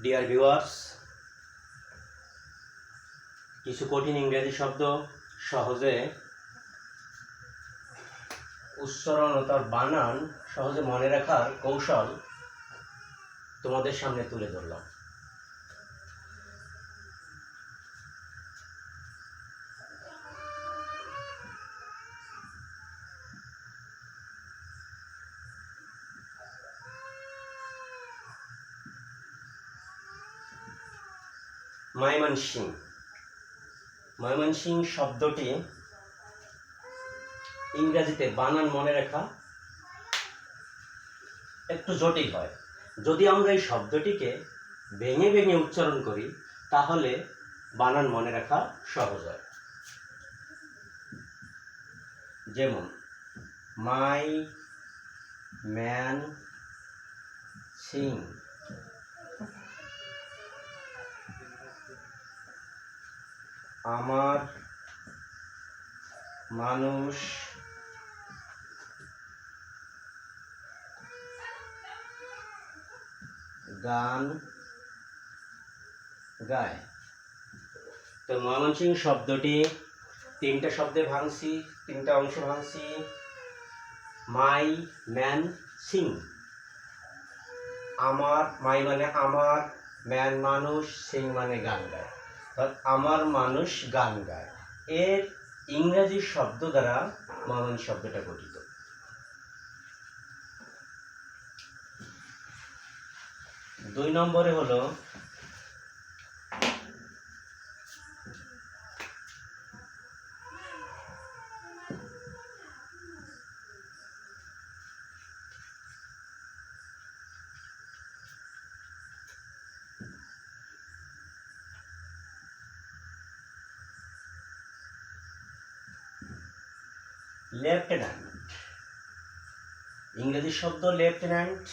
Dear viewers, কিছু কঠিন ইংরেজি শব্দ সহজে উচ্চারণ ও তার বানান সহজে মনে রাখার কৌশল তোমাদের সামনে তুলে ধরলাম। ময়মনসিংহ শব্দটি ইংরেজিতে বানান মনে রাখা একটু জটিল হয়। যদি আমরা এই শব্দটিকে ভেঙে ভেঙে উচ্চারণ করি তাহলে বানান মনে রাখা সহজ হয়। যেমন মাই ম্যান সিং, আমার মানুষ গান গায়। তো ময়মনসিংহ শব্দটি তিনটা শব্দে ভাঙছি, তিনটা অংশ ভাঙছি। মাই ম্যান সিং, আমার, মাই মানে আমার, ম্যান মানুষ, সিং মানে গান গায়। আমার মানুষ গান গায় এর ইংরেজি শব্দ দ্বারা ময়মনসিংহ শব্দটা গঠিত। দুই নম্বরে হলো লেফটেন্যান্ট। ইংরেজি শব্দ লেফটেন্যান্ট,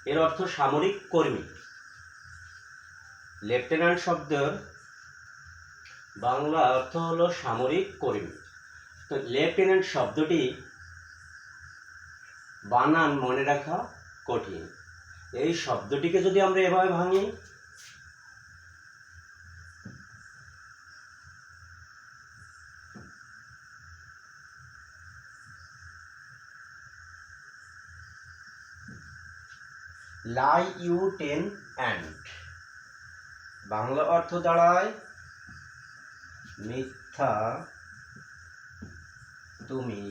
এর অর্থ সামরিক কর্মী। লেফটেন্যান্ট শব্দের বাংলা অর্থ হলো সামরিক কর্মী। তো লেফটেন্যান্ট শব্দটি বানান মনে রাখা কঠিন। এই শব্দটিকে যদি আমরা এভাবে ভাঙি, লাইউটেন্যান্ট, বাংলা অর্থ দাঁড়ায় মিথ্যা তুমি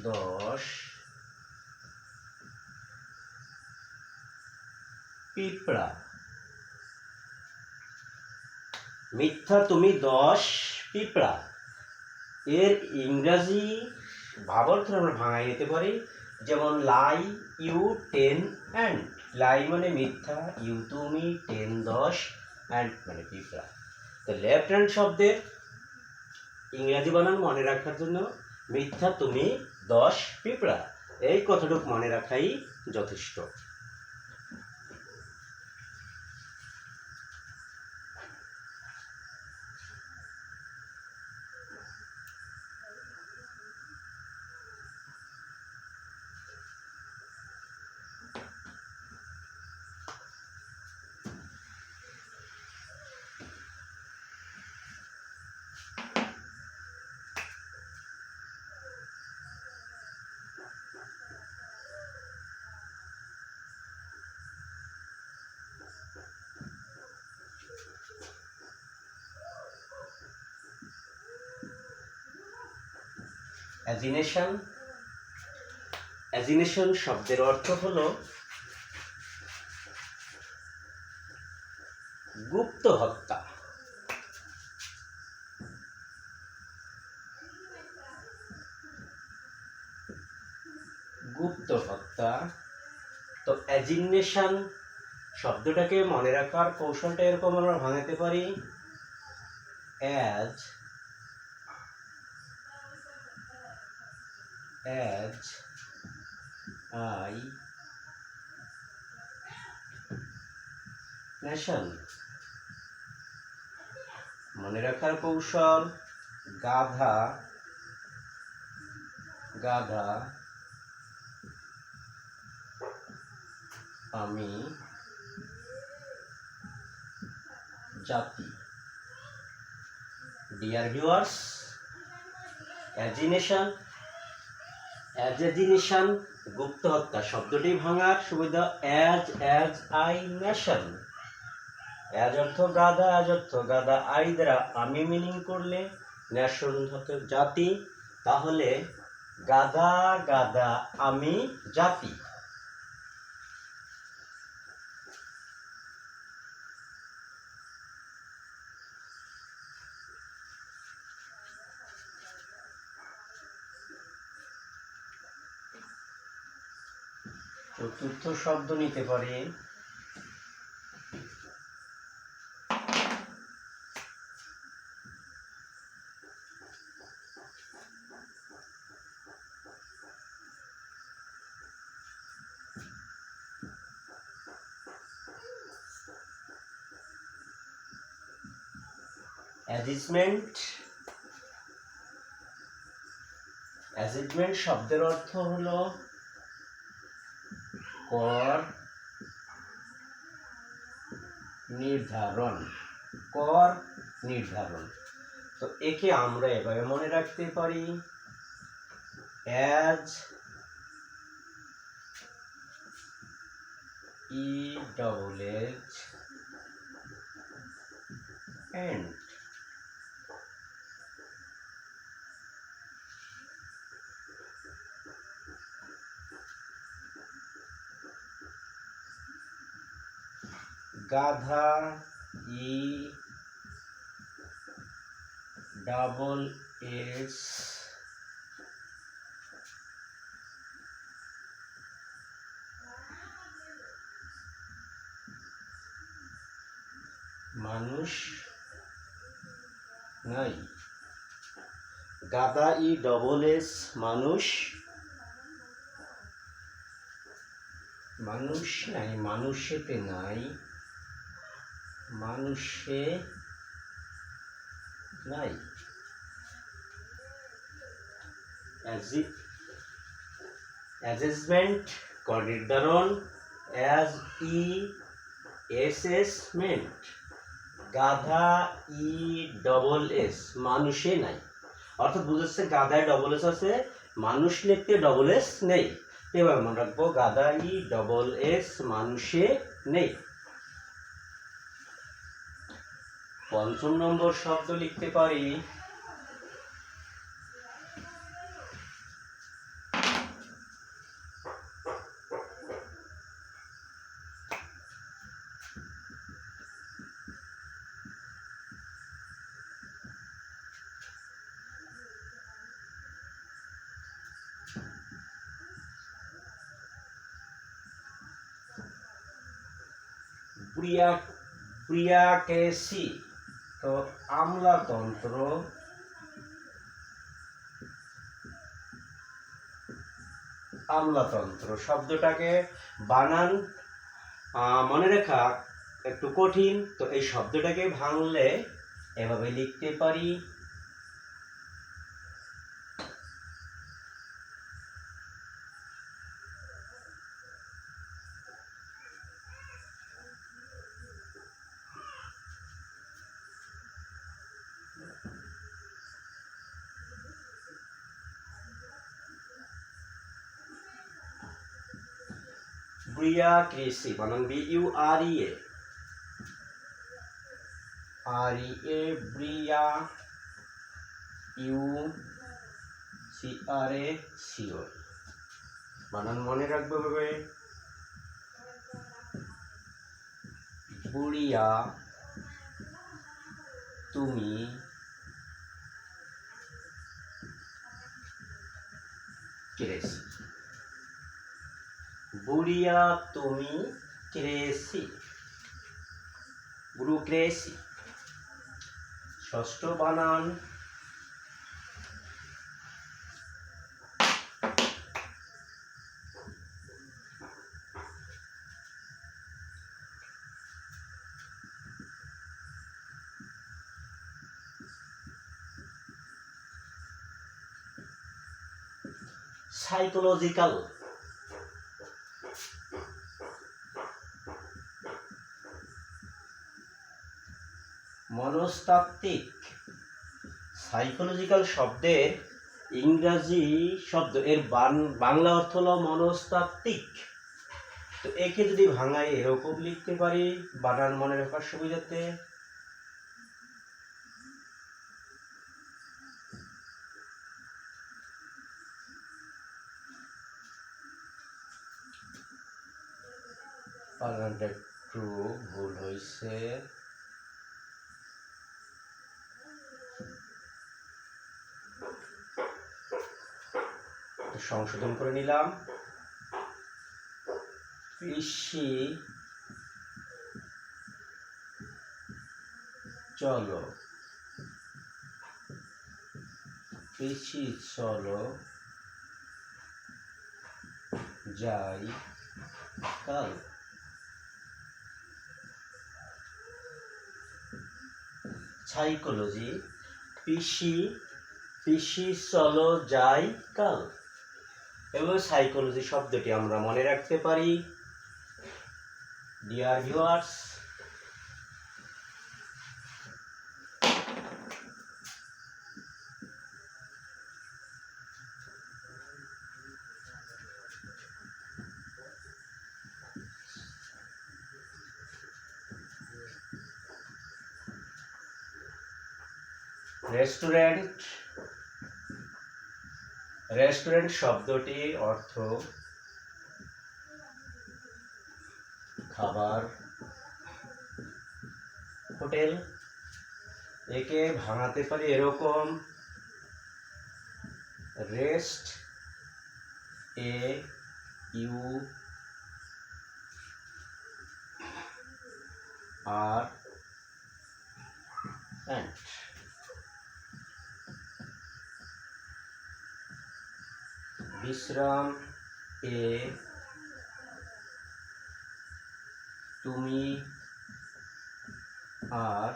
10 পিঁপড়া। মিথ্যা তুমি 10 পিঁপড়া এর ইংরাজি ভাবার্থ আমরা ভাঙাই নিতে পারি। যেমন লাই ইউ 10 অ্যান্ড, লাই মানে মিথ্যা, ইউ তুমি, 10 10, অ্যান্ড মানে পিঁপড়া। তো লেফট হ্যান্ড শব্দের ইংরাজি বানান মনে রাখার জন্য মিথ্যা তুমি 10 পিঁপড়া এই কথাটুকু মনে রাখাই যথেষ্ট। অ্যাজিনেশন। অ্যাজিনেশন শব্দের অর্থ হলো গুপ্ত হত্যা। গুপ্ত হত্যা। তো অ্যাজিনেশন শব্দটাকে মনে রাখার কৌশলটা এরকম আমরা ভাঙাতে পারি। অ্যাজ আই নেশন, মনে রাখার কৌশল গাধা আমি জাতি। ডিয়ার ভিউয়ার্স, অ্যাজিনেশন গুপ্ত হত্যা শব্দটি ভাঙার সুবিধা অ্যাজ আই নেশন। অ্যাজ অর্থ গাদা, আই দ্বারা আমি মিনিং করলে নেশন হতে জাতি, তাহলে গাদা আমি জাতি। চতুর্থ শব্দ নিতে পারি অ্যাজিজমেন্ট। অ্যাজিজমেন্ট শব্দের অর্থ হলো কর নির্ধারণ। তো একে আমরা এভাবে মনে রাখতে পারি as E double H and. গাধা ই ডাবল এস মানুষ নাই। গাধা ই ডবল এস মানুষ নাই, মানুষেতে নাই, মানুষে নাই। অ্যাজেসমেন্ট কর নির্ধারণ, অ্যাজ ই এসেসমেন্ট। গাধা ই ডবল এস মানুষে নাই, অর্থাৎ বুঝাচ্ছে গাধায় ডবল এস আছে, মানুষ লিখতে ডবল এস নেই। এবার মনে রাখবো গাধা ই ডবল এস মানুষে নেই। পঞ্চম নম্বর শব্দ লিখতে পারি বুরিয়াক্রেসি। তো আমলাতন্ত্র, শব্দটাকে বানান মনে রাখা একটু কঠিন, তো এই শব্দটাকে ভাঙলে এভাবে লিখতে পারি বুরিয়াক্রেসি, বানান BUREA, ব্রিয়া UCRACY, বানান মনে রাখবে ভাবে বুড়িয়া তুমি ক্রেসি। বুড়িয়া তুমি ক্রেসি, বুরুক্রেসি। ষষ্ঠ বানান সাইকোলজিক্যাল। মনস্তাত্ত্বিক, সাইকোলজিক্যাল শব্দের ইংরাজি শব্দ এর বাংলা অর্থ হলো মনস্তাত্ত্বিক। তো একে যদি ভাঙাই এরকম লিখতে পারি বানান মনে রাখার সুবিধাতে। বানানটা একটু ভুল হয়েছে, সংশোধন করে নিলাম। পিসি চলো, পিসি চলো যাই কাল। সাইকোলজি, পিসি চলো যাই কাল। এবং সাইকোলজি শব্দটি আমরা মনে রাখতে পারি। ডিয়ার ভিউয়ার্স, রেস্টুরেন্ট, রেস্টুরেন্ট শব্দটি অর্থ খাবার, হোটেল। একে ভাঙাতে পারি এরকম, rest A U R and, বিশ্রাম এ তুমি আর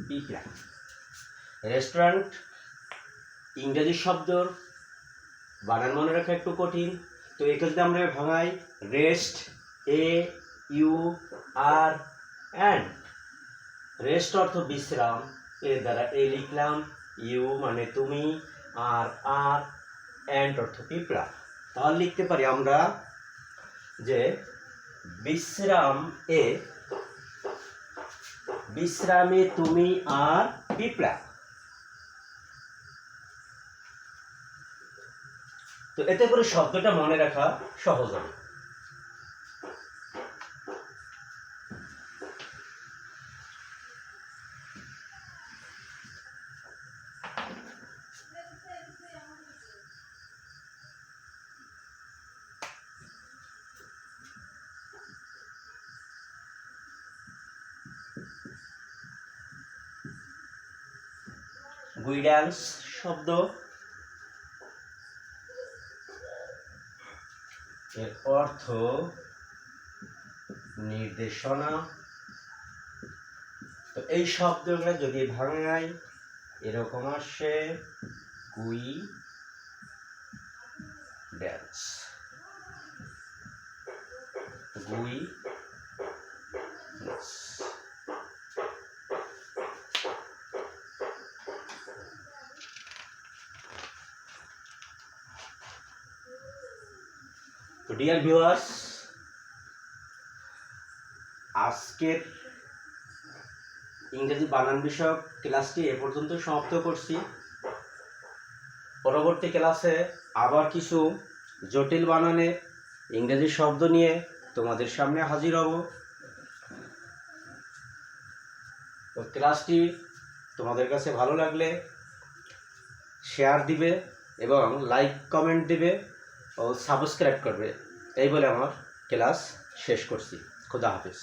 পিঁপড়া। রেস্টুরেন্ট ইংরেজি শব্দ, বানান মনে রাখা একটু কঠিন। তো একে যদি আমরা ভাঙাই rest A U R and, rest অর্থ বিশ্রাম, এর দ্বারা এ লিখলাম, ইউ মানে তুমি, আর এন্ড অর্থ পিঁপড়া। তাহলে লিখতে পারি আমরা যে বিশ্রামে তুমি আর পিঁপড়া। তো এতে করে শব্দটা মনে রাখা সহজ হবে। গুইড্যান্স শব্দ, এর অর্থ নির্দেশনা। তো এই শব্দগুলো যদি ভাঙাই এরকম আসে, গুইড্যান্স, গুইড্যান্স। তো ডিয়ার ভিউয়ার্স, আজকের ইংরেজি বানান বিষয়ক ক্লাসটি এ পর্যন্ত সমাপ্ত করছি। পরবর্তী ক্লাসে আবার কিছু জটিল বানানের ইংরেজি শব্দ নিয়ে তোমাদের সামনে হাজির হব। তো ক্লাসটি তোমাদের কাছে ভালো লাগলে শেয়ার দিবে এবং লাইক কমেন্ট দিবে ও সাবস্ক্রাইব করবে। এই বলে আমার ক্লাস শেষ করছি। খোদা হাফেজ।